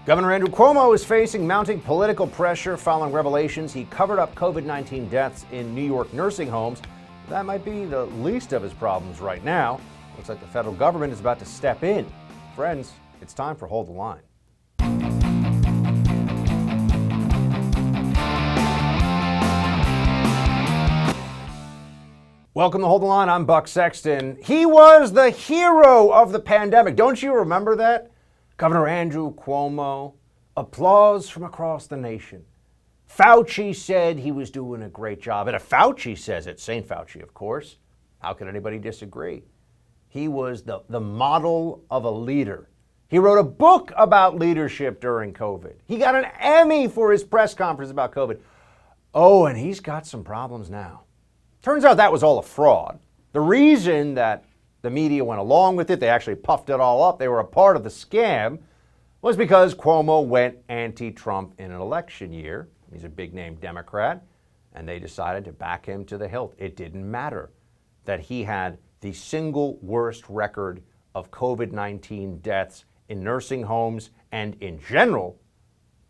Governor Andrew Cuomo is facing mounting political pressure following revelations he covered up COVID-19 deaths in New York nursing homes. That might be the least of his problems right now. Looks like the federal government is about to step in. Friends, it's time for Hold the Line. Welcome to Hold the Line. I'm Buck Sexton. He was the hero of the pandemic. Don't you remember that? Governor Andrew Cuomo, applause from across the nation. Fauci said he was doing a great job. And if Fauci says it, St. Fauci, of course, how could anybody disagree? He was the model of a leader. He wrote a book about leadership during COVID. He got an Emmy for his press conference about COVID. Oh, and he's got some problems now. Turns out that was all a fraud. The reason that the media went along with it, they actually puffed it all up, they were a part of the scam, was because Cuomo went anti-Trump in an election year. He's a big-name Democrat, and they decided to back him to the hilt. It didn't matter that he had the single worst record of COVID-19 deaths in nursing homes and in general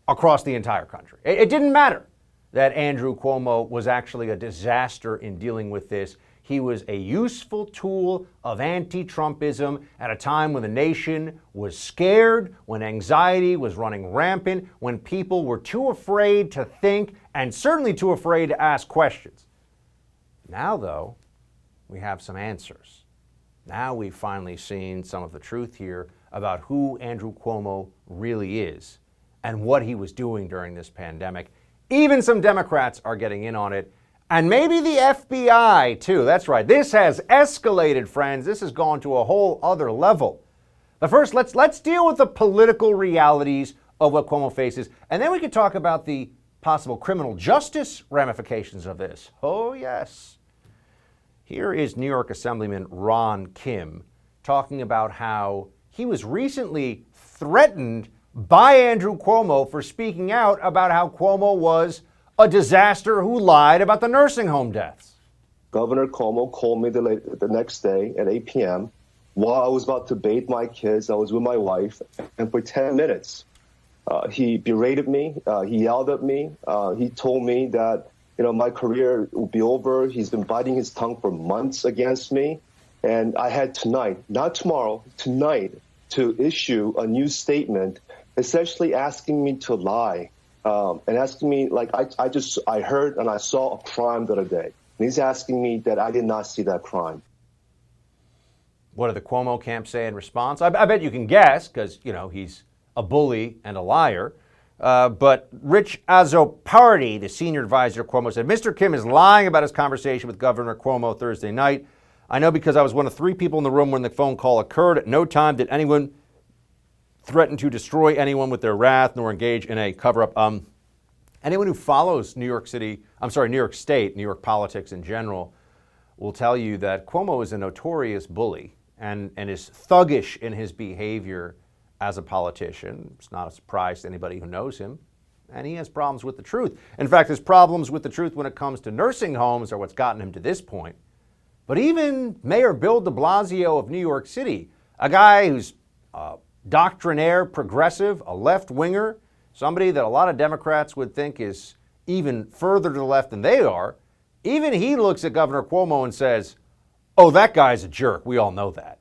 across the entire country. It didn't matter that Andrew Cuomo was actually a disaster in dealing with this. He was a useful tool of anti-Trumpism at a time when the nation was scared, when anxiety was running rampant, when people were too afraid to think and certainly too afraid to ask questions. Now, though, we have some answers. Now we've finally seen some of the truth here about who Andrew Cuomo really is and what he was doing during this pandemic. Even some Democrats are getting in on it. And maybe the FBI, too. That's right. This has escalated, friends. This has gone to a whole other level. But first, let's deal with the political realities of what Cuomo faces. And then we can talk about the possible criminal justice ramifications of this. Oh, yes. Here is New York Assemblyman Ron Kim talking about how he was recently threatened by Andrew Cuomo for speaking out about how Cuomo was a disaster who lied about the nursing home deaths. Governor Cuomo called me the next day at 8 p.m. while I was about to bathe my kids. I was with my wife, and for 10 minutes, he berated me. He yelled at me. He told me that, my career will be over. He's been biting his tongue for months against me. And I had tonight, not tomorrow, tonight, to issue a new statement essentially asking me to lie. And asking me, I heard and I saw a crime the other day. And he's asking me that I did not see that crime. What did the Cuomo camp say in response? I bet you can guess, because, he's a bully and a liar. But Rich Azzopardi, the senior advisor to Cuomo, said, Mr. Kim is lying about his conversation with Governor Cuomo Thursday night. I know because I was one of 3 people in the room when the phone call occurred. At no time did anyone threaten to destroy anyone with their wrath, nor engage in a cover-up. Anyone who follows New York State, New York politics in general, will tell you that Cuomo is a notorious bully and is thuggish in his behavior as a politician. It's not a surprise to anybody who knows him. And he has problems with the truth. In fact, his problems with the truth when it comes to nursing homes are what's gotten him to this point. But even Mayor Bill de Blasio of New York City, a guy who's doctrinaire, progressive, a left-winger, somebody that a lot of Democrats would think is even further to the left than they are, even he looks at Governor Cuomo and says, oh, that guy's a jerk. We all know that.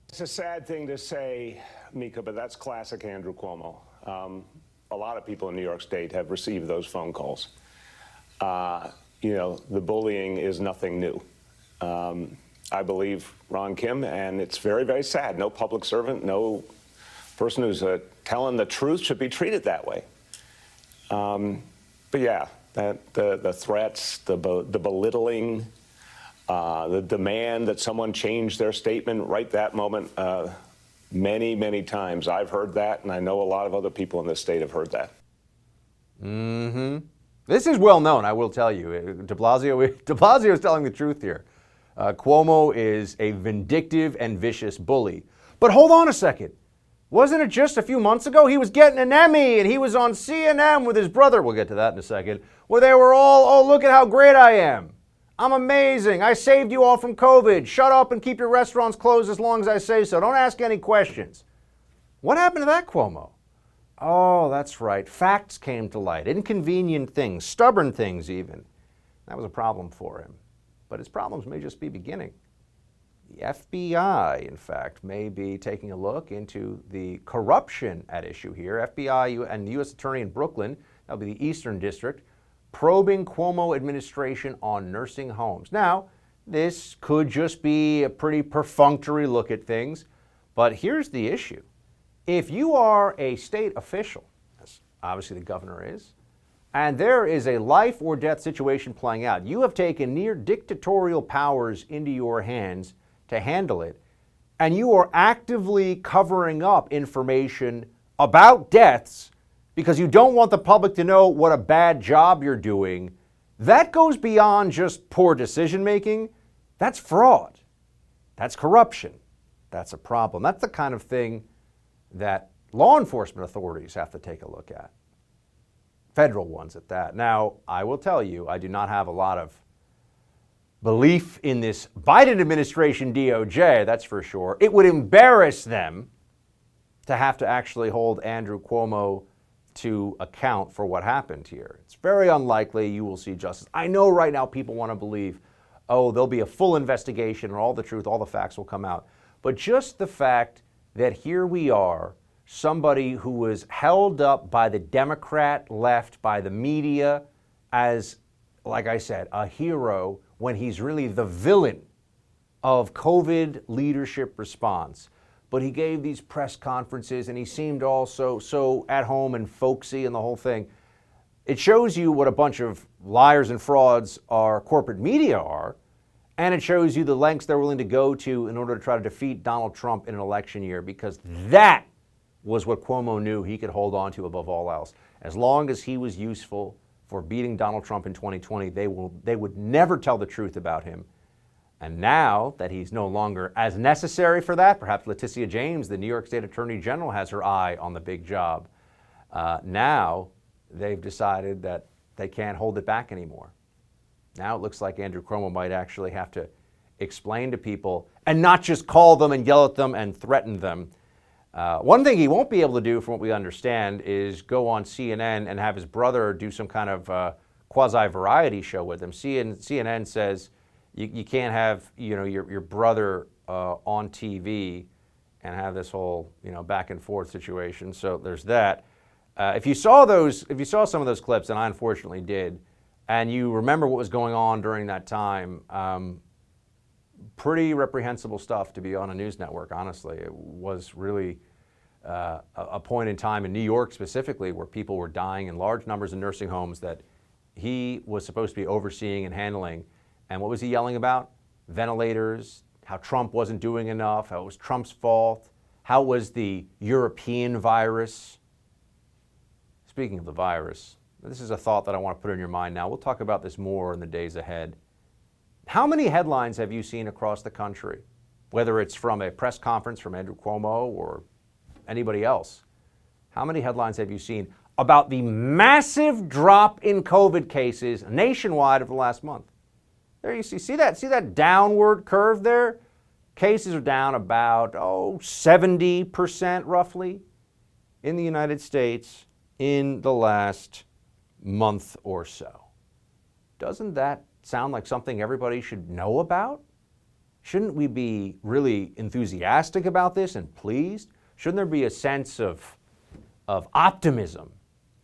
It's a sad thing to say, Mika, but that's classic Andrew Cuomo. A lot of people in New York State have received those phone calls. The bullying is nothing new. I believe Ron Kim, and it's very, very sad. No public servant, no person who's telling the truth should be treated that way. But yeah, the threats, the belittling, the demand that someone change their statement right that moment, many, many times I've heard that, and I know a lot of other people in this state have heard that. Mm-hmm. This is well known, I will tell you. De Blasio is telling the truth here. Cuomo is a vindictive and vicious bully. But hold on a second. Wasn't it just a few months ago he was getting an Emmy and he was on CNN with his brother, we'll get to that in a second, where they were all, oh, look at how great I am. I'm amazing. I saved you all from COVID. Shut up and keep your restaurants closed as long as I say so. Don't ask any questions. What happened to that Cuomo? Oh, that's right. Facts came to light, inconvenient things, stubborn things even. That was a problem for him. But his problems may just be beginning. The FBI, in fact, may be taking a look into the corruption at issue here. FBI and the U.S. Attorney in Brooklyn, that'll be the Eastern District, probing Cuomo administration on nursing homes. Now, this could just be a pretty perfunctory look at things, but here's the issue. If you are a state official, as obviously the governor is, and there is a life or death situation playing out, you have taken near dictatorial powers into your hands to handle it, and you are actively covering up information about deaths because you don't want the public to know what a bad job you're doing, that goes beyond just poor decision making. That's fraud. That's corruption. That's a problem. That's the kind of thing that law enforcement authorities have to take a look at. Federal ones at that. Now, I will tell you, I do not have a lot of belief in this Biden administration DOJ, that's for sure. It would embarrass them to have to actually hold Andrew Cuomo to account for what happened here. It's very unlikely you will see justice. I know right now people want to believe, oh, there'll be a full investigation and all the truth, all the facts will come out. But just the fact that here we are, somebody who was held up by the Democrat left, by the media, as, like I said, a hero, when he's really the villain of COVID leadership response. But he gave these press conferences and he seemed also so at home and folksy and the whole thing. It shows you what a bunch of liars and frauds our corporate media are, and it shows you the lengths they're willing to go to in order to try to defeat Donald Trump in an election year, because that was what Cuomo knew he could hold on to above all else. As long as he was useful for beating Donald Trump in 2020, they would never tell the truth about him. And now that he's no longer as necessary for that, perhaps Letitia James, the New York State Attorney General, has her eye on the big job. Now they've decided that they can't hold it back anymore. Now it looks like Andrew Cuomo might actually have to explain to people and not just call them and yell at them and threaten them. One thing he won't be able to do, from what we understand, is go on CNN and have his brother do some kind of quasi-variety show with him. CNN says you can't have your brother on TV and have this whole back and forth situation. So there's that. If you saw some of those clips, and I unfortunately did, and you remember what was going on during that time, pretty reprehensible stuff to be on a news network, honestly. It was really a point in time in New York specifically where people were dying in large numbers in nursing homes that he was supposed to be overseeing and handling. And what was he yelling about? Ventilators, how Trump wasn't doing enough, how it was Trump's fault, how it was the European virus. Speaking of the virus, this is a thought that I want to put in your mind now. We'll talk about this more in the days ahead. How many headlines have you seen across the country, whether it's from a press conference from Andrew Cuomo or anybody else? How many headlines have you seen about the massive drop in COVID cases nationwide over the last month? There you see that downward curve there? Cases are down about 70% roughly in the United States in the last month or so. Doesn't that sound like something everybody should know about? Shouldn't we be really enthusiastic about this and pleased? Shouldn't there be a sense of optimism,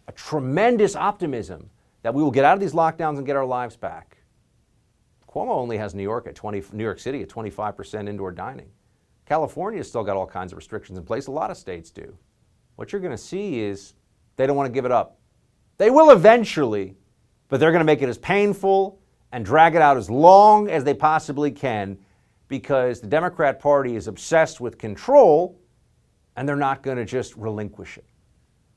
a tremendous optimism that we will get out of these lockdowns and get our lives back? Cuomo only has New York City at 25% indoor dining. California's still got all kinds of restrictions in place. A lot of states do. What you're going to see is they don't want to give it up. They will eventually, but they're going to make it as painful and drag it out as long as they possibly can, because the Democrat Party is obsessed with control and they're not going to just relinquish it.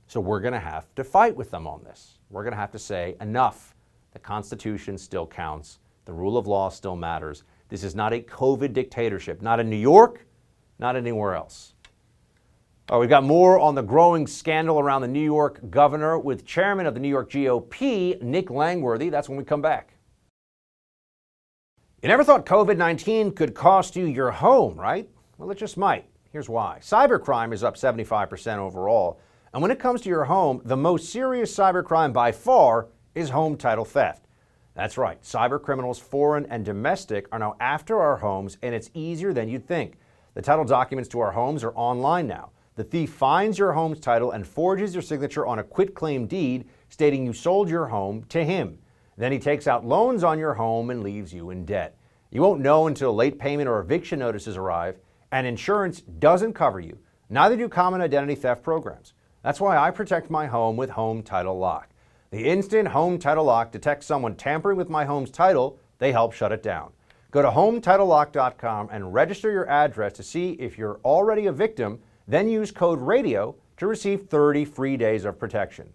So we're going to have to fight with them on this. We're going to have to say, enough. The Constitution still counts. The rule of law still matters. This is not a COVID dictatorship, not in New York, not anywhere else. We've got more on the growing scandal around the New York governor with chairman of the New York GOP, Nick Langworthy. That's when we come back. You never thought COVID-19 could cost you your home, right? Well, it just might. Here's why. Cybercrime is up 75% overall. And when it comes to your home, the most serious cybercrime by far is home title theft. That's right, cyber criminals, foreign and domestic, are now after our homes, and it's easier than you'd think. The title documents to our homes are online now. The thief finds your home's title and forges your signature on a quitclaim deed stating you sold your home to him. Then he takes out loans on your home and leaves you in debt. You won't know until late payment or eviction notices arrive, and insurance doesn't cover you. Neither do common identity theft programs. That's why I protect my home with Home Title Lock. The instant Home Title Lock detects someone tampering with my home's title, they help shut it down. Go to HometitleLock.com and register your address to see if you're already a victim, then use code RADIO to receive 30 free days of protection.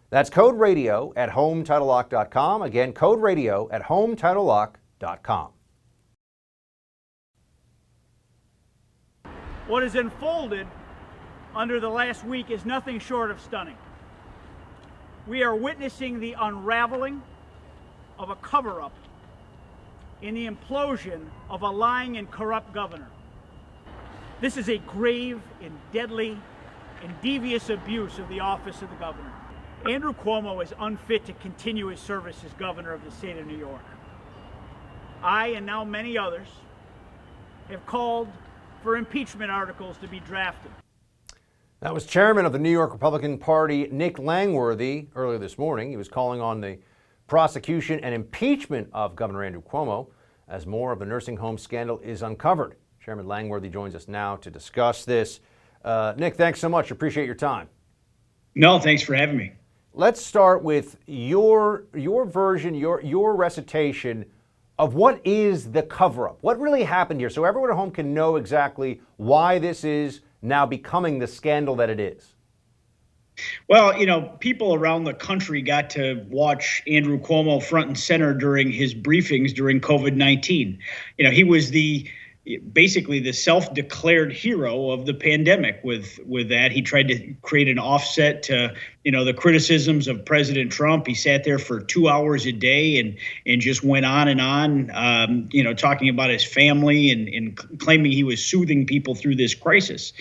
That's code RADIO at HometitleLock.com. Again, code RADIO at HometitleLock.com. What has unfolded under the last week is nothing short of stunning. We are witnessing the unraveling of a cover-up in the implosion of a lying and corrupt governor. This is a grave and deadly and devious abuse of the office of the governor. Andrew Cuomo is unfit to continue his service as governor of the state of New York. I, and now many others, have called for impeachment articles to be drafted. That was Chairman of the New York Republican Party, Nick Langworthy, earlier this morning. He was calling on the prosecution and impeachment of Governor Andrew Cuomo as more of the nursing home scandal is uncovered. Chairman Langworthy joins us now to discuss this. Nick, thanks so much. Appreciate your time. No, thanks for having me. Let's start with your version, your recitation of what is the cover-up. What really happened here so everyone at home can know exactly why this is now becoming the scandal that it is. Well, people around the country got to watch Andrew Cuomo front and center during his briefings during COVID-19. He was basically the self-declared hero of the pandemic. With that, he tried to create an offset to the criticisms of President Trump. He sat there for 2 hours a day and just went on and on, talking about his family and claiming he was soothing people through this crisis.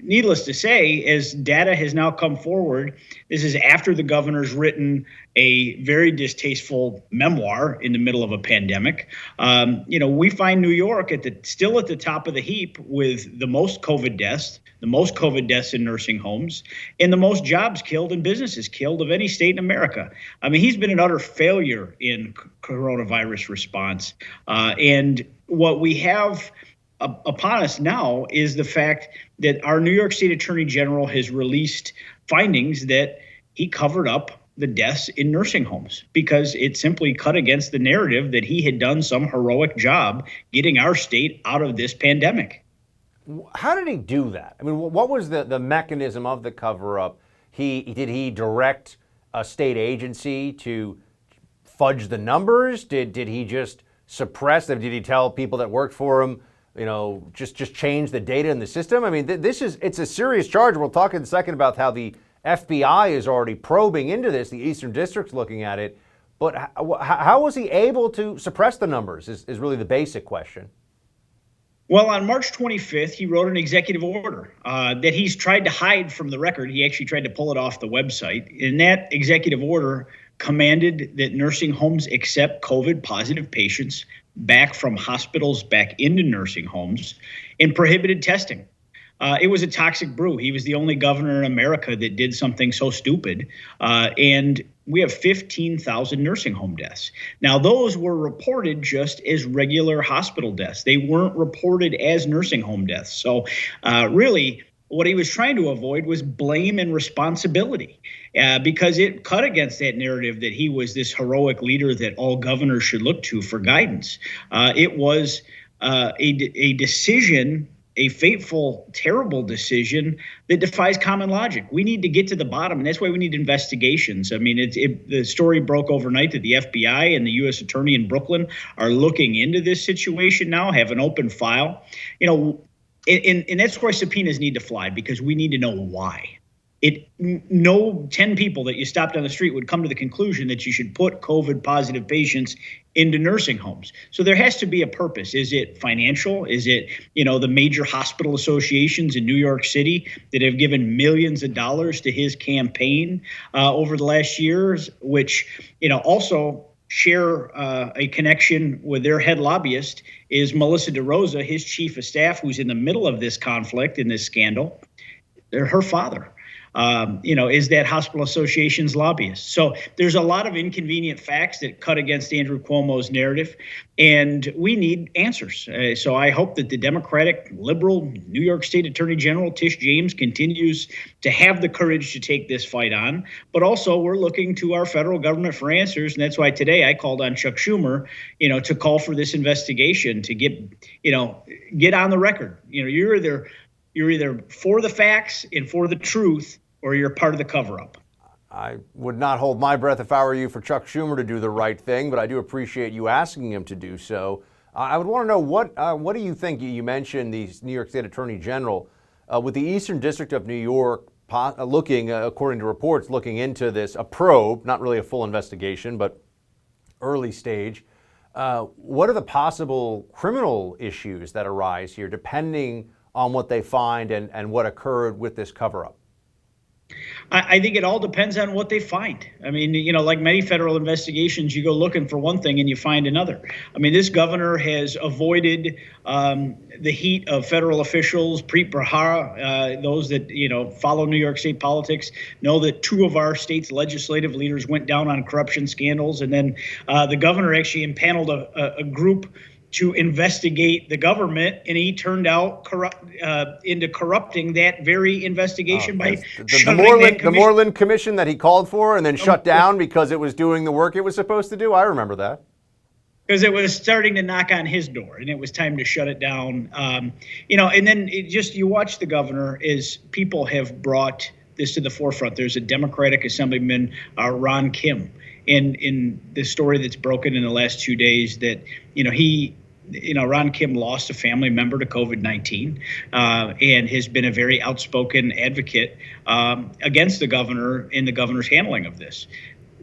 Needless to say, as data has now come forward, this is after the governor's written a very distasteful memoir in the middle of a pandemic. We find New York still at the top of the heap with the most COVID deaths in nursing homes, and the most jobs killed and businesses killed of any state in America. I mean, he's been an utter failure in coronavirus response. And what we have upon us now is the fact that our New York State Attorney General has released findings that he covered up the deaths in nursing homes because it simply cut against the narrative that he had done some heroic job getting our state out of this pandemic. How did he do that? I mean, what was the mechanism of the cover-up? Did he direct a state agency to fudge the numbers? Did he just suppress them? Did he tell people that worked for him, just change the data in the system? I mean, it's a serious charge. We'll talk in a second about how the FBI is already probing into this. The Eastern District's looking at it. But how was he able to suppress the numbers is really the basic question. Well, on March 25th, he wrote an executive order that he's tried to hide from the record. He actually tried to pull it off the website. And that executive order commanded that nursing homes accept COVID-positive patients back from hospitals back into nursing homes and prohibited testing. It was a toxic brew. He was the only governor in America that did something so stupid. And we have 15,000 nursing home deaths. Now, those were reported just as regular hospital deaths. They weren't reported as nursing home deaths. So really, what he was trying to avoid was blame and responsibility because it cut against that narrative that he was this heroic leader that all governors should look to for guidance. It was a decision, a fateful, terrible decision that defies common logic. We need to get to the bottom, and that's why we need investigations. I mean, the story broke overnight that the FBI and the U.S. Attorney in Brooklyn are looking into this situation now, have an open file. And that's why subpoenas need to fly, because we need to know why. No 10 people that you stopped on the street would come to the conclusion that you should put COVID-positive patients into nursing homes. So there has to be a purpose. Is it financial? Is it, the major hospital associations in New York City that have given millions of dollars to his campaign over the last years, which, also share a connection with their head lobbyist is Melissa DeRosa, his chief of staff, who's in the middle of this conflict, in this scandal. They're her father. Is that hospital association's lobbyist. So there's a lot of inconvenient facts that cut against Andrew Cuomo's narrative, and we need answers. So I hope that the Democratic, liberal New York State Attorney General Tish James continues to have the courage to take this fight on. But also, we're looking to our federal government for answers, and that's why today I called on Chuck Schumer, to call for this investigation to get on the record. You're either for the facts and for the truth, or you're part of the cover-up. I would not hold my breath if I were you for Chuck Schumer to do the right thing, but I do appreciate you asking him to do so. I would want to know what do you think? You mentioned the New York State Attorney General with the Eastern District of New York looking, according to reports, looking into this, a probe, not really a full investigation, but early stage. What are the possible criminal issues that arise here, depending on what they find and what occurred with this cover-up? I think it all depends on what they find. I mean, like many federal investigations, you go looking for one thing and you find another. I mean, this governor has avoided the heat of federal officials. Preet Bharara, those that, follow New York State politics, know that two of our state's legislative leaders went down on corruption scandals. And then the governor actually impaneled a group to investigate the government, and he turned out into corrupting that very investigation by the Moreland Commission that he called for and then shut down because it was doing the work it was supposed to do. I remember that. Because it was starting to knock on his door, and it was time to shut it down. And then you watch the governor as people have brought this to the forefront. There's a Democratic Assemblyman, Ron Kim, in the story that's broken in the last 2 days that, Ron Kim lost a family member to COVID-19 and has been a very outspoken advocate against the governor in the governor's handling of this.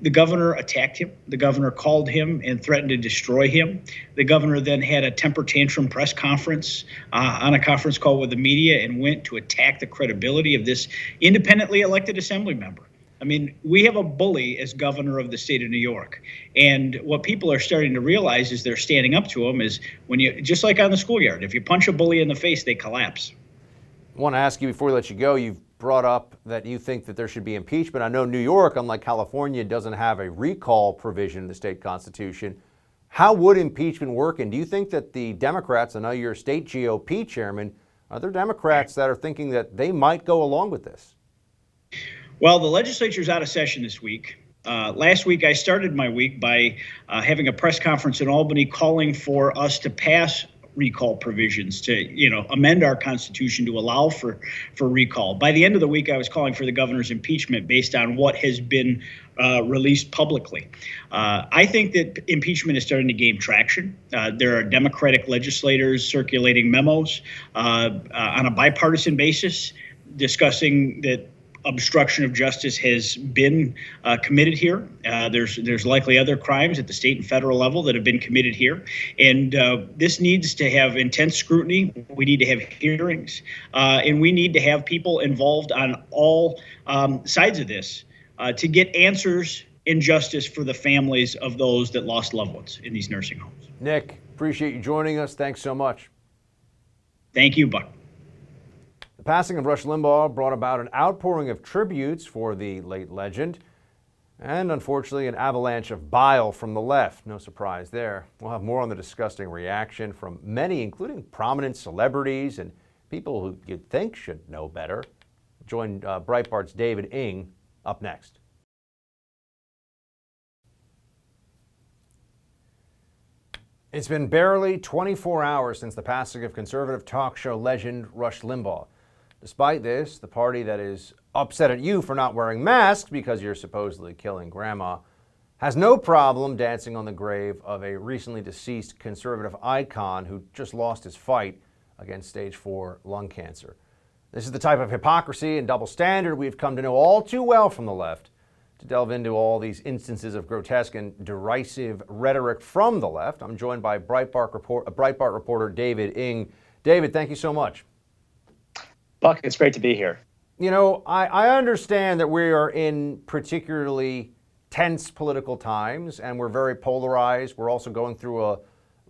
The governor attacked him. The governor called him and threatened to destroy him. The governor then had a temper tantrum press conference on a conference call with the media and went to attack the credibility of this independently elected assembly member. I mean, we have a bully as governor of the state of New York. And what people are starting to realize is they're standing up to him is when just like on the schoolyard, if you punch a bully in the face, they collapse. I want to ask you before we let you go, you've brought up that you think that there should be impeachment. I know New York, unlike California, doesn't have a recall provision in the state constitution. How would impeachment work? And do you think that the Democrats, I know you're a state GOP chairman, are there Democrats that are thinking that they might go along with this? Well, the legislature's out of session this week. Last week, I started my week by having a press conference in Albany calling for us to pass recall provisions, to amend our Constitution to allow for recall. By the end of the week, I was calling for the governor's impeachment based on what has been released publicly. I think that impeachment is starting to gain traction. There are Democratic legislators circulating memos on a bipartisan basis discussing that obstruction of justice has been committed here. There's likely other crimes at the state and federal level that have been committed here. And this needs to have intense scrutiny. We need to have hearings. And we need to have people involved on all sides of this to get answers and justice for the families of those that lost loved ones in these nursing homes. Nick, appreciate you joining us. Thanks so much. Thank you, Buck. The passing of Rush Limbaugh brought about an outpouring of tributes for the late legend and, unfortunately, an avalanche of bile from the left. No surprise there. We'll have more on the disgusting reaction from many, including prominent celebrities and people who you'd think should know better. Join Breitbart's David Ng up next. It's been barely 24 hours since the passing of conservative talk show legend Rush Limbaugh. Despite this, the party that is upset at you for not wearing masks because you're supposedly killing grandma has no problem dancing on the grave of a recently deceased conservative icon who just lost his fight against stage 4 lung cancer. This is the type of hypocrisy and double standard we've come to know all too well from the left. to delve into all these instances of grotesque and derisive rhetoric from the left. I'm joined by Breitbart reporter David Ng. David, thank you so much. Buck, it's great to be here. You know, I understand that we are in particularly tense political times, and we're very polarized. We're also going through a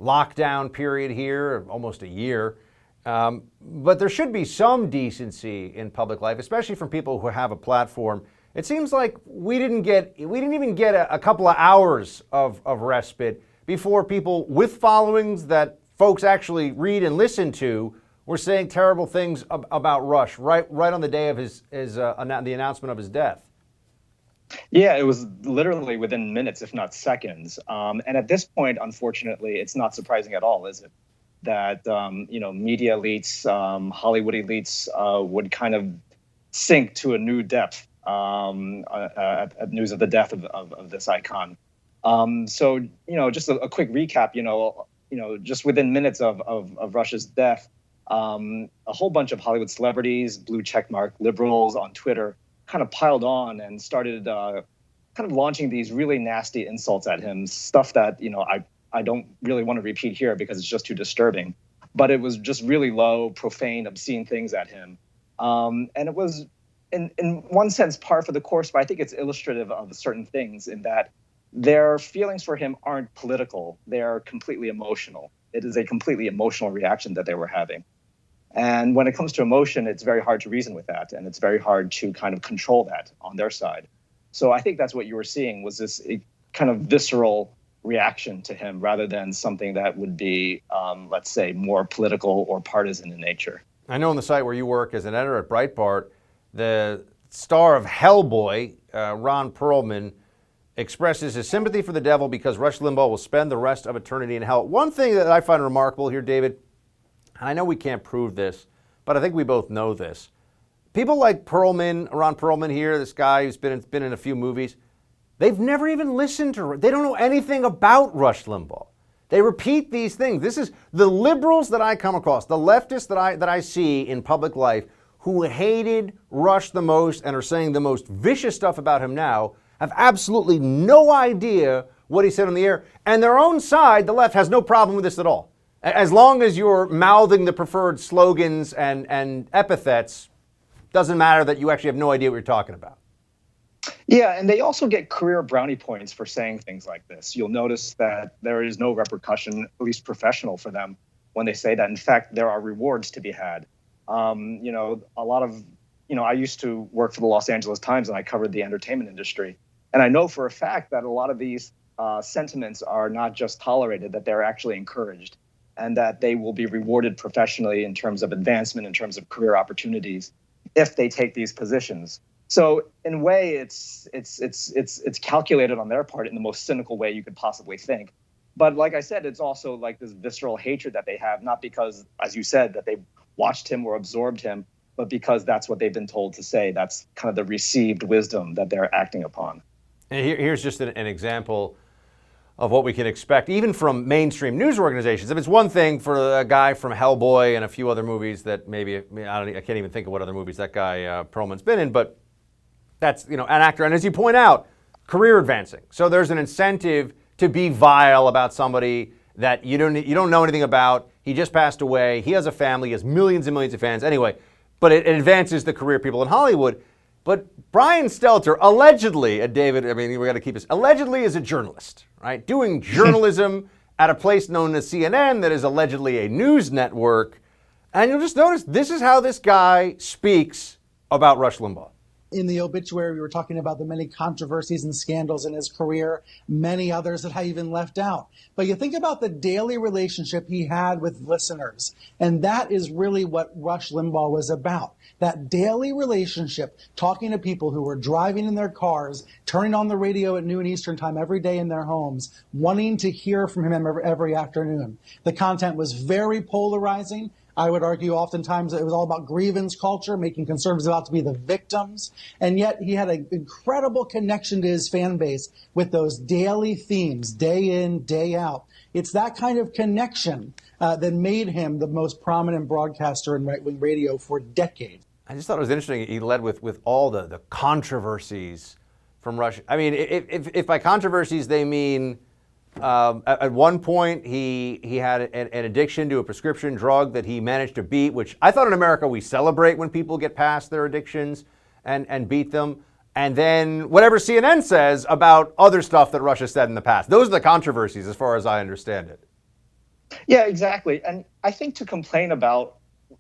lockdown period here, almost a year. But there should be some decency in public life, especially from people who have a platform. It seems like we didn't even get a couple of hours of respite before people with followings that folks actually read and listen to were saying terrible things about Rush right on the day of the announcement of his death. Yeah, it was literally within minutes, if not seconds. And at this point, unfortunately, it's not surprising at all, is it? That, media elites, Hollywood elites would kind of sink to a new depth at news of the death of this icon. So, just a quick recap, just within minutes of Rush's death, a whole bunch of Hollywood celebrities, blue checkmark liberals on Twitter kind of piled on and started kind of launching these really nasty insults at him, stuff that, I don't really want to repeat here because it's just too disturbing. But it was just really low, profane, obscene things at him. And it was, in one sense, par for the course, but I think it's illustrative of certain things in that their feelings for him aren't political. They're completely emotional. It is a completely emotional reaction that they were having. And when it comes to emotion, it's very hard to reason with that. And it's very hard to kind of control that on their side. So I think that's what you were seeing was this kind of visceral reaction to him rather than something that would be, let's say, more political or partisan in nature. I know on the site where you work as an editor at Breitbart, the star of Hellboy, Ron Perlman, expresses his sympathy for the devil because Rush Limbaugh will spend the rest of eternity in hell. One thing that I find remarkable here, David, and I know we can't prove this, but I think we both know this. People like Perlman, Ron Perlman here, this guy who's been in a few movies, they've never even listened to, they don't know anything about Rush Limbaugh. They repeat these things. This is the liberals that I come across, the leftists that I see in public life who hated Rush the most and are saying the most vicious stuff about him now have absolutely no idea what he said on the air. And their own side, the left, has no problem with this at all. As long as you're mouthing the preferred slogans and epithets, doesn't matter that you actually have no idea what you're talking about. Yeah, and they also get career brownie points for saying things like this. You'll notice that there is no repercussion, at least professional, for them when they say that. In fact, there are rewards to be had. A lot of, I used to work for the Los Angeles Times and I covered the entertainment industry. And I know for a fact that a lot of these sentiments are not just tolerated, that they're actually encouraged and that they will be rewarded professionally in terms of advancement, in terms of career opportunities, if they take these positions. So in a way, it's calculated on their part in the most cynical way you could possibly think. But like I said, it's also like this visceral hatred that they have, not because, as you said, that they watched him or absorbed him, but because that's what they've been told to say. That's kind of the received wisdom that they're acting upon. And here's just an example of what we can expect, even from mainstream news organizations. If it's one thing for a guy from Hellboy and a few other movies that I can't even think of what other movies that guy Perlman's been in, but that's an actor, and as you point out, career advancing. So there's an incentive to be vile about somebody that you don't know anything about. He just passed away. He has a family. He has millions and millions of fans. Anyway, but it advances the career of people in Hollywood. But Brian Stelter allegedly, David, we got to keep this. Allegedly is a journalist, right? Doing journalism at a place known as CNN that is allegedly a news network. And you'll just notice this is how this guy speaks about Rush Limbaugh. In the obituary, we were talking about the many controversies and scandals in his career, many others that I even left out. But you think about the daily relationship he had with listeners, and that is really what Rush Limbaugh was about. That daily relationship, talking to people who were driving in their cars, turning on the radio at noon Eastern time every day in their homes, wanting to hear from him every afternoon. The content was very polarizing. I would argue oftentimes it was all about grievance culture, making conservatives out to be the victims. And yet he had an incredible connection to his fan base with those daily themes, day in, day out. It's that kind of connection that made him the most prominent broadcaster in right-wing radio for decades. I just thought it was interesting. He led with all the controversies from Russia? I mean, if by controversies they mean at one point he had an addiction to a prescription drug that he managed to beat, which I thought in America we celebrate when people get past their addictions and beat them. And then whatever CNN says about other stuff that Russia said in the past. Those are the controversies as far as I understand it. Yeah, exactly. And I think to complain about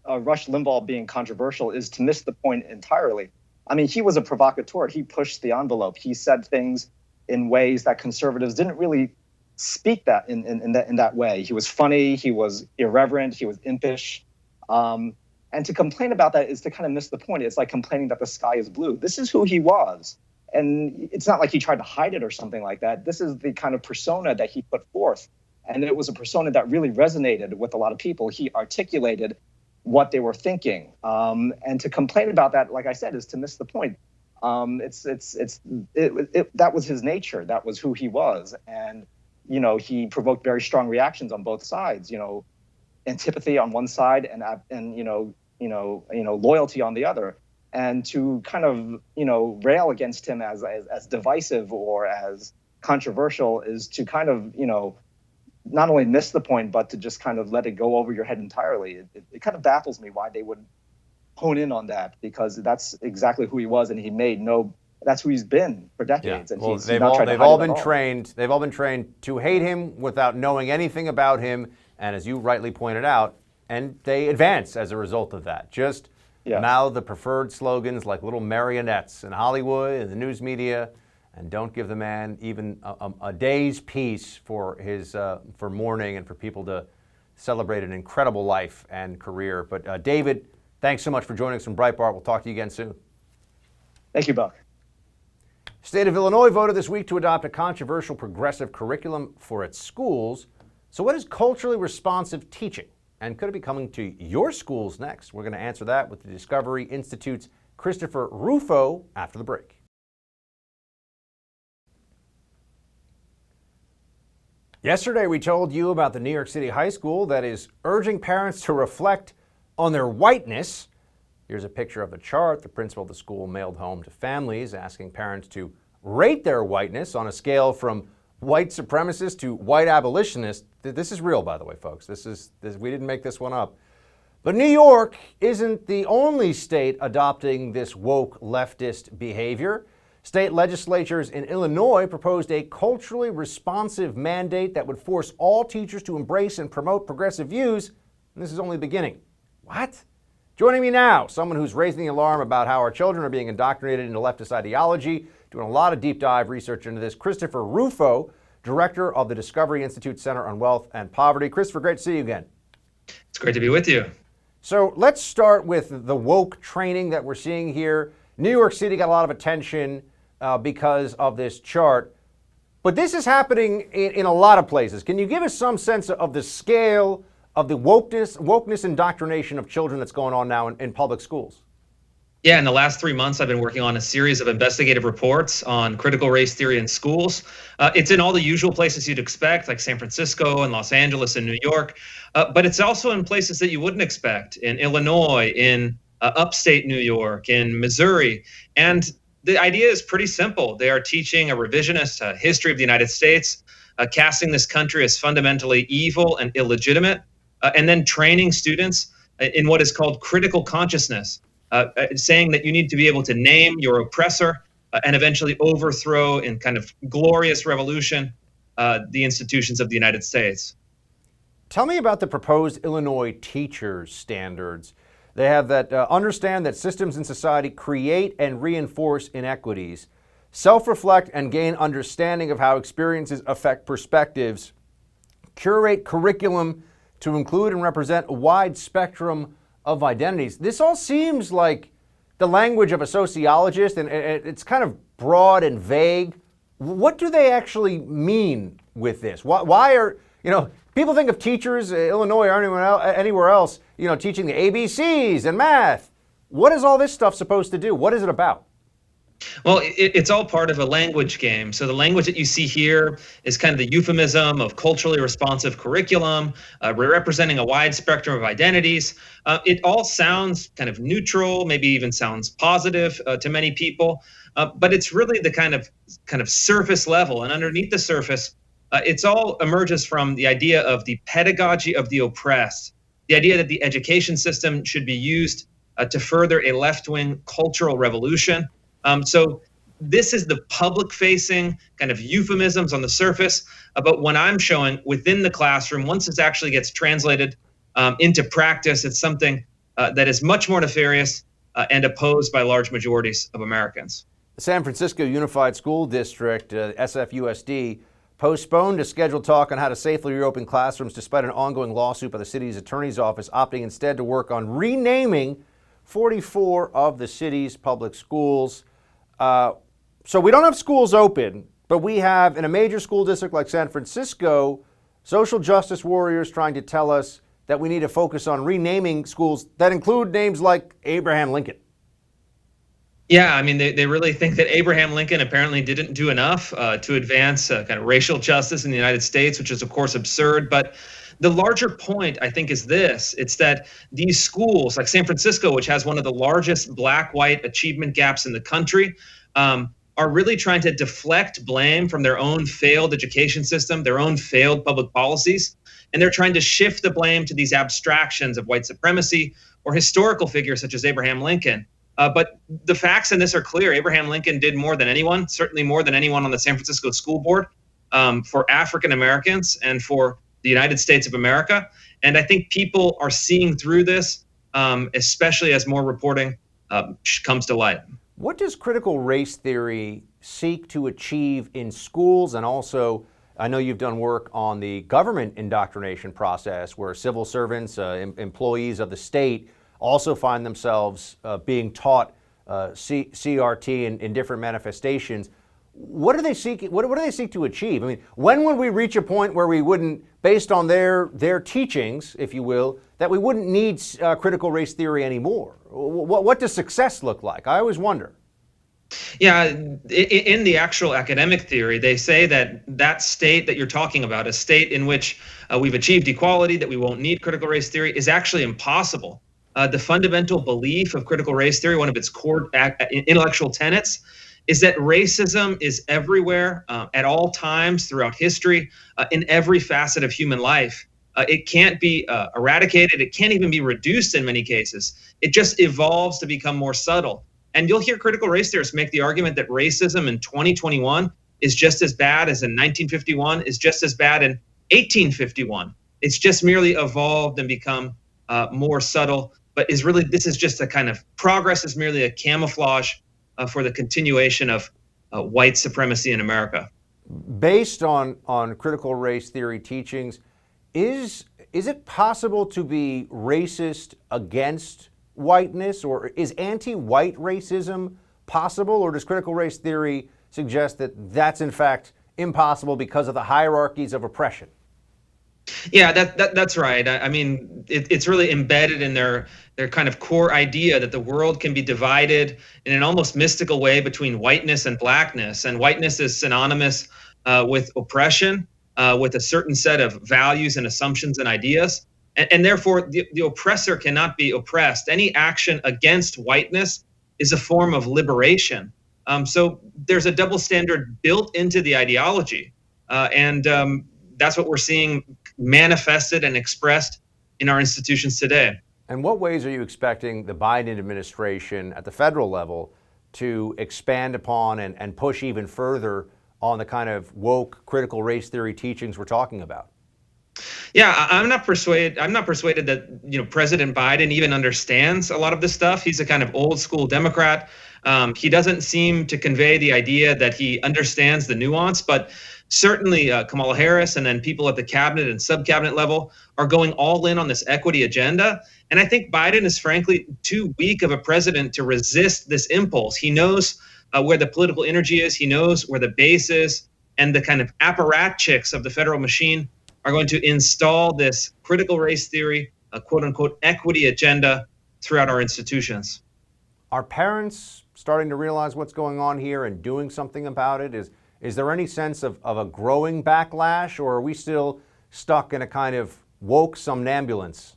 Rush Limbaugh being controversial is to miss the point entirely. I mean, he was a provocateur. He pushed the envelope. He said things in ways that conservatives didn't really speak that in that way. He was funny. He was irreverent. He was impish. And to complain about that is to kind of miss the point. It's like complaining that the sky is blue. This is who he was. And it's not like he tried to hide it or something like that. This is the kind of persona that he put forth. And it was a persona that really resonated with a lot of people. He articulated what they were thinking. And to complain about that, like I said, is to miss the point. That was his nature. That was who he was. And, you know, he provoked very strong reactions on both sides, you know, antipathy on one side and loyalty on the other. And to kind of, you know, rail against him as divisive or as controversial is to kind of, you know, not only miss the point, but to just kind of let it go over your head entirely. It kind of baffles me why they would hone in on that, because that's exactly who he was, and that's who he's been for decades. Yeah. And well, he's they've all been trained to hate him without knowing anything about him. And as you rightly pointed out, and they advance as a result of that. Just mouth the preferred slogans like little marionettes in Hollywood and the news media, and don't give the man even a day's peace for his for mourning and for people to celebrate an incredible life and career. But David, thanks so much for joining us from Breitbart. We'll talk to you again soon. Thank you, Buck. State of Illinois voted this week to adopt a controversial progressive curriculum for its schools. So what is culturally responsive teaching? And could it be coming to your schools next? We're going to answer that with the Discovery Institute's Christopher Rufo after the break. Yesterday, we told you about the New York City high school that is urging parents to reflect on their whiteness. Here's a picture of the chart the principal of the school mailed home to families, asking parents to rate their whiteness on a scale from white supremacist to white abolitionist. This is real, by the way, folks. We didn't make this one up. But New York isn't the only state adopting this woke leftist behavior. State legislatures in Illinois proposed a culturally responsive mandate that would force all teachers to embrace and promote progressive views. And this is only the beginning. What? Joining me now, someone who's raising the alarm about how our children are being indoctrinated into leftist ideology, doing a lot of deep dive research into this, Christopher Rufo, director of the Discovery Institute Center on Wealth and Poverty. Christopher, great to see you again. It's great to be with you. So let's start with the woke training that we're seeing here. New York City got a lot of attention because of this chart, but this is happening in a lot of places. Can you give us some sense of the scale of the wokeness indoctrination of children that's going on now in public schools? Yeah, in the last 3 months, I've been working on a series of investigative reports on critical race theory in schools. It's in all the usual places you'd expect, like San Francisco and Los Angeles and New York, but it's also in places that you wouldn't expect, in Illinois, in upstate New York, in Missouri. And the idea is pretty simple. They are teaching a revisionist history of the United States, casting this country as fundamentally evil and illegitimate, and then training students in what is called critical consciousness. Saying that you need to be able to name your oppressor and eventually overthrow in kind of glorious revolution the institutions of the United States. Tell me about the proposed Illinois teachers standards. They have that understand that systems in society create and reinforce inequities, self-reflect and gain understanding of how experiences affect perspectives, curate curriculum to include and represent a wide spectrum of identities. This all seems like the language of a sociologist, and it's kind of broad and vague. What do they actually mean with this? Why are, people think of teachers, Illinois or anywhere else, teaching the ABCs and math. What is all this stuff supposed to do? What is it about? Well, it's all part of a language game. So the language that you see here is kind of the euphemism of culturally responsive curriculum, representing a wide spectrum of identities. It all sounds kind of neutral, maybe even sounds positive to many people, but it's really the kind of surface level. And underneath the surface, it's all emerges from the idea of the pedagogy of the oppressed, the idea that the education system should be used to further a left-wing cultural revolution. So this is the public-facing kind of euphemisms on the surface. But when I'm showing within the classroom, once this actually gets translated into practice, it's something that is much more nefarious and opposed by large majorities of Americans. The San Francisco Unified School District, SFUSD, postponed a scheduled talk on how to safely reopen classrooms despite an ongoing lawsuit by the city's attorney's office, opting instead to work on renaming 44 of the city's public schools. So we don't have schools open, but we have, in a major school district like San Francisco, social justice warriors trying to tell us that we need to focus on renaming schools that include names like Abraham Lincoln. Yeah, I mean, they really think that Abraham Lincoln apparently didn't do enough to advance kind of racial justice in the United States, which is, of course, absurd. But the larger point, I think, is this. It's that these schools, like San Francisco, which has one of the largest black-white achievement gaps in the country, are really trying to deflect blame from their own failed education system, their own failed public policies. And they're trying to shift the blame to these abstractions of white supremacy or historical figures such as Abraham Lincoln. But the facts in this are clear. Abraham Lincoln did more than anyone, certainly more than anyone on the San Francisco School Board, for African Americans and for the United States of America. And I think people are seeing through this, especially as more reporting comes to light. What does critical race theory seek to achieve in schools? And also, I know you've done work on the government indoctrination process where civil servants, employees of the state, also find themselves being taught CRT in different manifestations. What do they seek? What do they seek to achieve? I mean, when would we reach a point where we wouldn't, based on their teachings, if you will, that we wouldn't need critical race theory anymore? What does success look like? I always wonder. Yeah, in the actual academic theory, they say that state that you're talking about, a state in which we've achieved equality, that we won't need critical race theory, is actually impossible. The fundamental belief of critical race theory, one of its core intellectual tenets, is that racism is everywhere, at all times throughout history, in every facet of human life. It can't be eradicated. It can't even be reduced in many cases. It just evolves to become more subtle. And you'll hear critical race theorists make the argument that racism in 2021 is just as bad as in 1951, is just as bad in 1851. It's just merely evolved and become more subtle. But this is just a kind of progress, is merely a camouflage for the continuation of white supremacy in America. Based on critical race theory teachings, is it possible to be racist against whiteness, or is anti-white racism possible, or does critical race theory suggest that that's in fact impossible because of the hierarchies of oppression? Yeah, that's right. I mean, it's really embedded in their kind of core idea that the world can be divided in an almost mystical way between whiteness and blackness. And whiteness is synonymous with oppression, with a certain set of values and assumptions and ideas. And therefore, the oppressor cannot be oppressed. Any action against whiteness is a form of liberation. So there's a double standard built into the ideology. And that's what we're seeing manifested and expressed in our institutions today. And what ways are you expecting the Biden administration at the federal level to expand upon and push even further on the kind of woke critical race theory teachings we're talking about? Yeah, I'm not persuaded that President Biden even understands a lot of this stuff. He's a kind of old school Democrat. He doesn't seem to convey the idea that he understands the nuance, but certainly Kamala Harris and then people at the cabinet and sub-cabinet level are going all in on this equity agenda. And I think Biden is frankly too weak of a president to resist this impulse. He knows where the political energy is. He knows where the base is, and the kind of apparatchiks of the federal machine are going to install this critical race theory, a quote unquote equity agenda throughout our institutions. Are parents starting to realize what's going on here and doing something about it? Is there any sense of a growing backlash, or are we still stuck in a kind of woke somnambulance?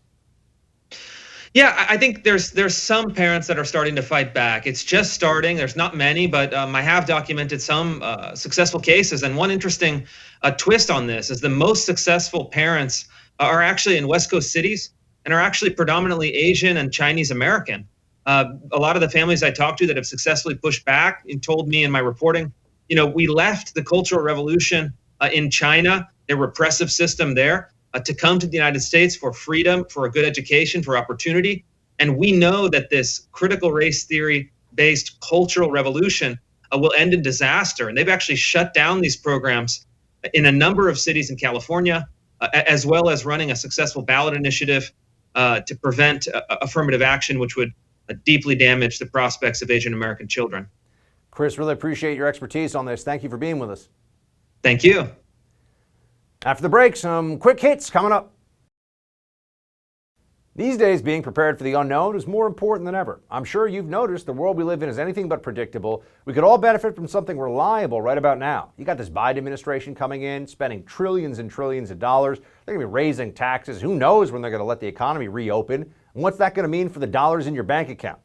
Yeah, I think there's some parents that are starting to fight back. It's just starting. There's not many, but I have documented some successful cases. And one interesting twist on this is the most successful parents are actually in West Coast cities and are actually predominantly Asian and Chinese American. A lot of the families I talked to that have successfully pushed back and told me in my reporting, we left the Cultural Revolution in China, their repressive system there, to come to the United States for freedom, for a good education, for opportunity. And we know that this critical race theory-based cultural revolution will end in disaster. And they've actually shut down these programs in a number of cities in California, as well as running a successful ballot initiative to prevent affirmative action, which would deeply damage the prospects of Asian American children. Chris, really appreciate your expertise on this. Thank you for being with us. Thank you. After the break, some quick hits coming up. These days, being prepared for the unknown is more important than ever. I'm sure you've noticed the world we live in is anything but predictable. We could all benefit from something reliable right about now. You got this Biden administration coming in, spending trillions and trillions of dollars. They're going to be raising taxes. Who knows when they're going to let the economy reopen? And what's that going to mean for the dollars in your bank account?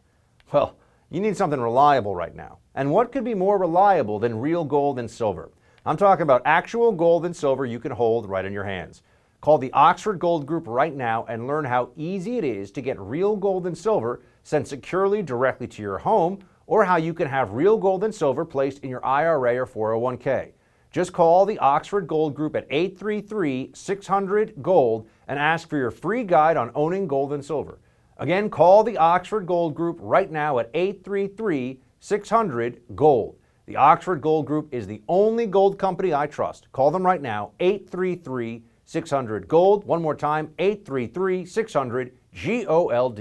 Well, you need something reliable right now. And what could be more reliable than real gold and silver? I'm talking about actual gold and silver you can hold right in your hands. Call the Oxford Gold Group right now and learn how easy it is to get real gold and silver sent securely directly to your home, or how you can have real gold and silver placed in your IRA or 401k. Just call the Oxford Gold Group at 833-600-GOLD and ask for your free guide on owning gold and silver. Again, call the Oxford Gold Group right now at 833-600-GOLD. The Oxford Gold Group is the only gold company I trust. Call them right now, 833-600-GOLD. One more time, 833-600-GOLD.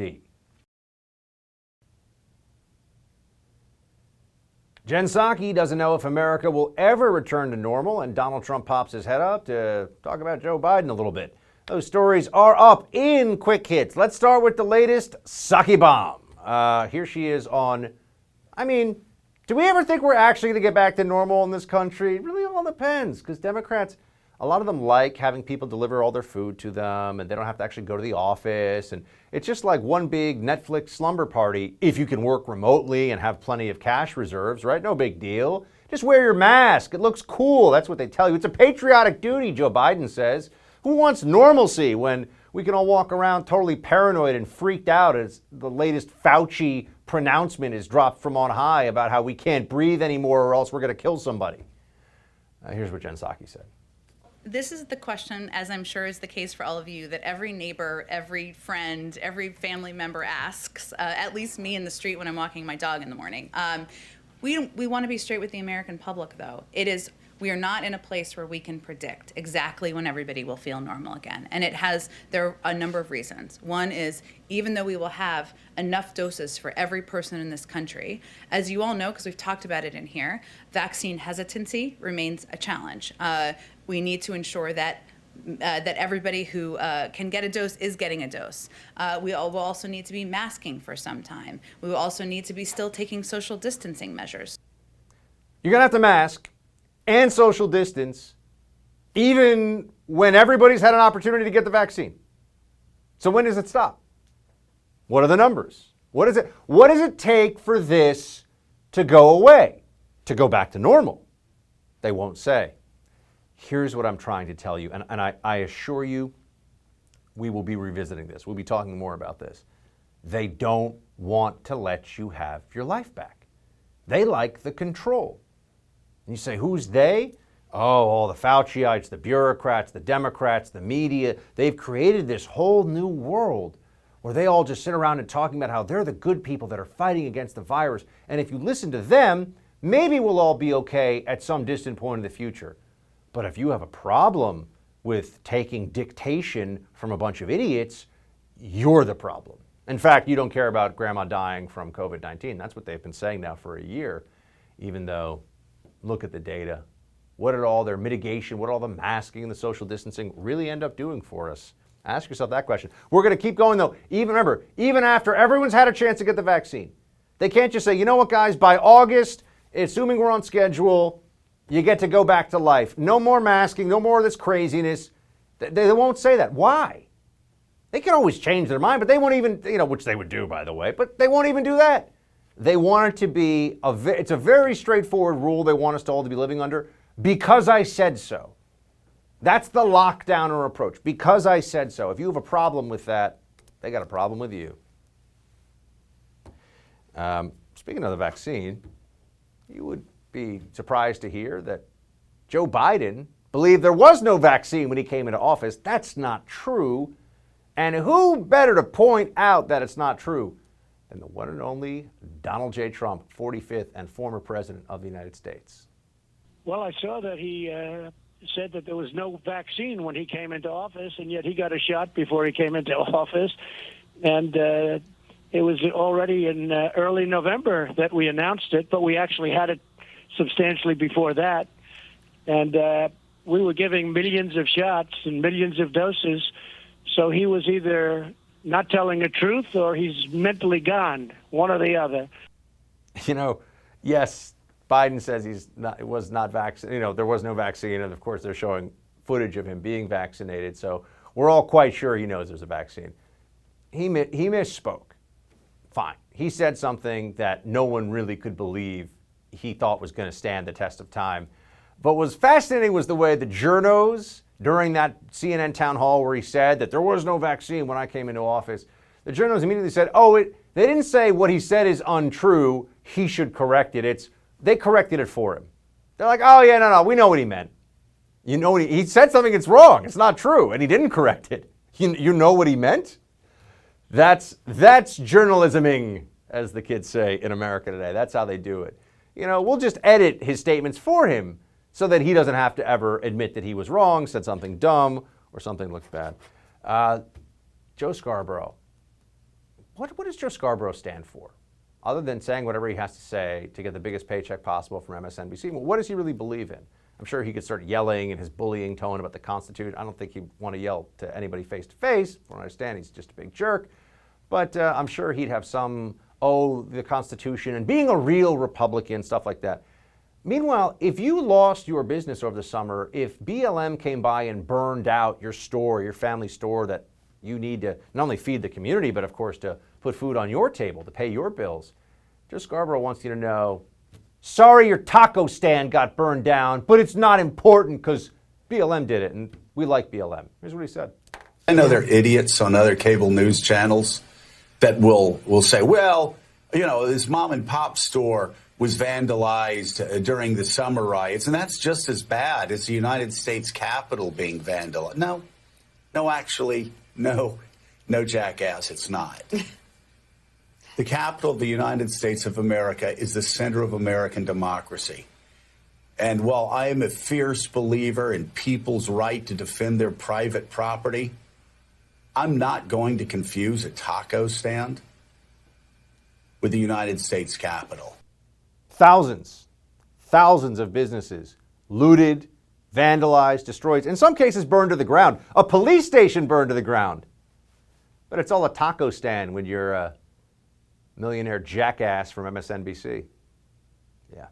Jen Psaki doesn't know if America will ever return to normal, and Donald Trump pops his head up to talk about Joe Biden a little bit. Those stories are up in Quick Hits. Let's start with the latest Psaki bomb. Here she is on, do we ever think we're actually going to get back to normal in this country? It really all depends, because Democrats, a lot of them like having people deliver all their food to them, and they don't have to actually go to the office. And it's just like one big Netflix slumber party if you can work remotely and have plenty of cash reserves, right? No big deal. Just wear your mask. It looks cool. That's what they tell you. It's a patriotic duty, Joe Biden says. Who wants normalcy when we can all walk around totally paranoid and freaked out as the latest Fauci pronouncement is dropped from on high about how we can't breathe anymore or else we're going to kill somebody? Here's what Jen Psaki said. This is the question, as I'm sure is the case for all of you, that every neighbor, every friend, every family member asks, at least me in the street when I'm walking my dog in the morning. We want to be straight with the American public, though. We are not in a place where we can predict exactly when everybody will feel normal again. And there are a number of reasons. One is, even though we will have enough doses for every person in this country, as you all know, because we've talked about it in here, vaccine hesitancy remains a challenge. We need to ensure that everybody who can get a dose is getting a dose. We will also need to be masking for some time. We will also need to be still taking social distancing measures. You're going to have to mask and social distance even when everybody's had an opportunity to get the vaccine. So when does it stop? What are the numbers? What does it take for this to go away, to go back to normal? They won't say. Here's what I'm trying to tell you, and I assure you we will be revisiting this. We'll be talking more about this. They don't want to let you have your life back. They like the control. And you say, who's they? Oh, all the Fauciites, the bureaucrats, the Democrats, the media. They've created this whole new world where they all just sit around and talking about how they're the good people that are fighting against the virus. And if you listen to them, maybe we'll all be okay at some distant point in the future. But if you have a problem with taking dictation from a bunch of idiots, you're the problem. In fact, you don't care about grandma dying from COVID-19. That's what they've been saying now for a year, even though, look at the data. What did all their mitigation, what did all the masking and the social distancing really end up doing for us? Ask yourself that question. We're going to keep going, though. Even after everyone's had a chance to get the vaccine, They can't just say, you know what, guys, by August, assuming we're on schedule, you get to go back to life. No more masking, no more of this craziness. They won't say that. Why? They can always change their mind, but they won't even, which they would do, by the way, but they won't even do that. They want it to be, it's a very straightforward rule they want us to all to be living under, because I said so. That's the lockdowner approach, because I said so. If you have a problem with that, they got a problem with you. Speaking of the vaccine, you would be surprised to hear that Joe Biden believed there was no vaccine when he came into office. That's not true. And who better to point out that it's not true than the one and only Donald J. Trump, 45th and former president of the United States? Well, I saw that he said that there was no vaccine when he came into office, and yet he got a shot before he came into office. And it was already in early November that we announced it, but we actually had it substantially before that. And we were giving millions of shots and millions of doses. So he was either not telling the truth or he's mentally gone, one or the other. Yes, Biden says it was not vaccinated. There was no vaccine, and of course they're showing footage of him being vaccinated. So we're all quite sure he knows there's a vaccine. He misspoke. Fine. He said something that no one really could believe he thought was going to stand the test of time. But what was fascinating was the way the journos, during that CNN town hall where he said that there was no vaccine when I came into office, the journos immediately said, they didn't say what he said is untrue, he should correct it. They corrected it for him. They're like, oh yeah, no, we know what he meant. He said something that's wrong, it's not true, and he didn't correct it. You know what he meant? That's journalisming, as the kids say in America today. That's how they do it. We'll just edit his statements for him so that he doesn't have to ever admit that he was wrong, said something dumb, or something looked bad. Joe Scarborough. What does Joe Scarborough stand for? Other than saying whatever he has to say to get the biggest paycheck possible from MSNBC, what does he really believe in? I'm sure he could start yelling in his bullying tone about the Constitution. I don't think he'd want to yell to anybody face to face. From what I understand, he's just a big jerk. But I'm sure he'd have some, the Constitution and being a real Republican, stuff like that. Meanwhile, if you lost your business over the summer, if BLM came by and burned out your store, your family store that you need to not only feed the community, but of course to put food on your table, to pay your bills, Joe Scarborough wants you to know, sorry your taco stand got burned down, but it's not important because BLM did it, and we like BLM. Here's what he said. I know there are idiots on other cable news channels that will say, well, this mom and pop store was vandalized during the summer riots, and that's just as bad as the United States Capitol being vandalized. No, actually, no, jackass, it's not. The Capitol of the United States of America is the center of American democracy. And while I am a fierce believer in people's right to defend their private property, I'm not going to confuse a taco stand with the United States Capitol. Thousands of businesses looted, vandalized, destroyed, in some cases burned to the ground. A police station burned to the ground. But it's all a taco stand when you're a millionaire jackass from MSNBC. Yeah.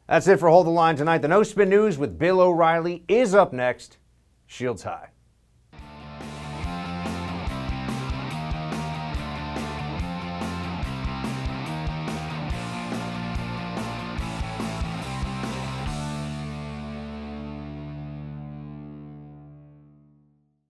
That's it for Hold the Line tonight. The No Spin News with Bill O'Reilly is up next. Shields high.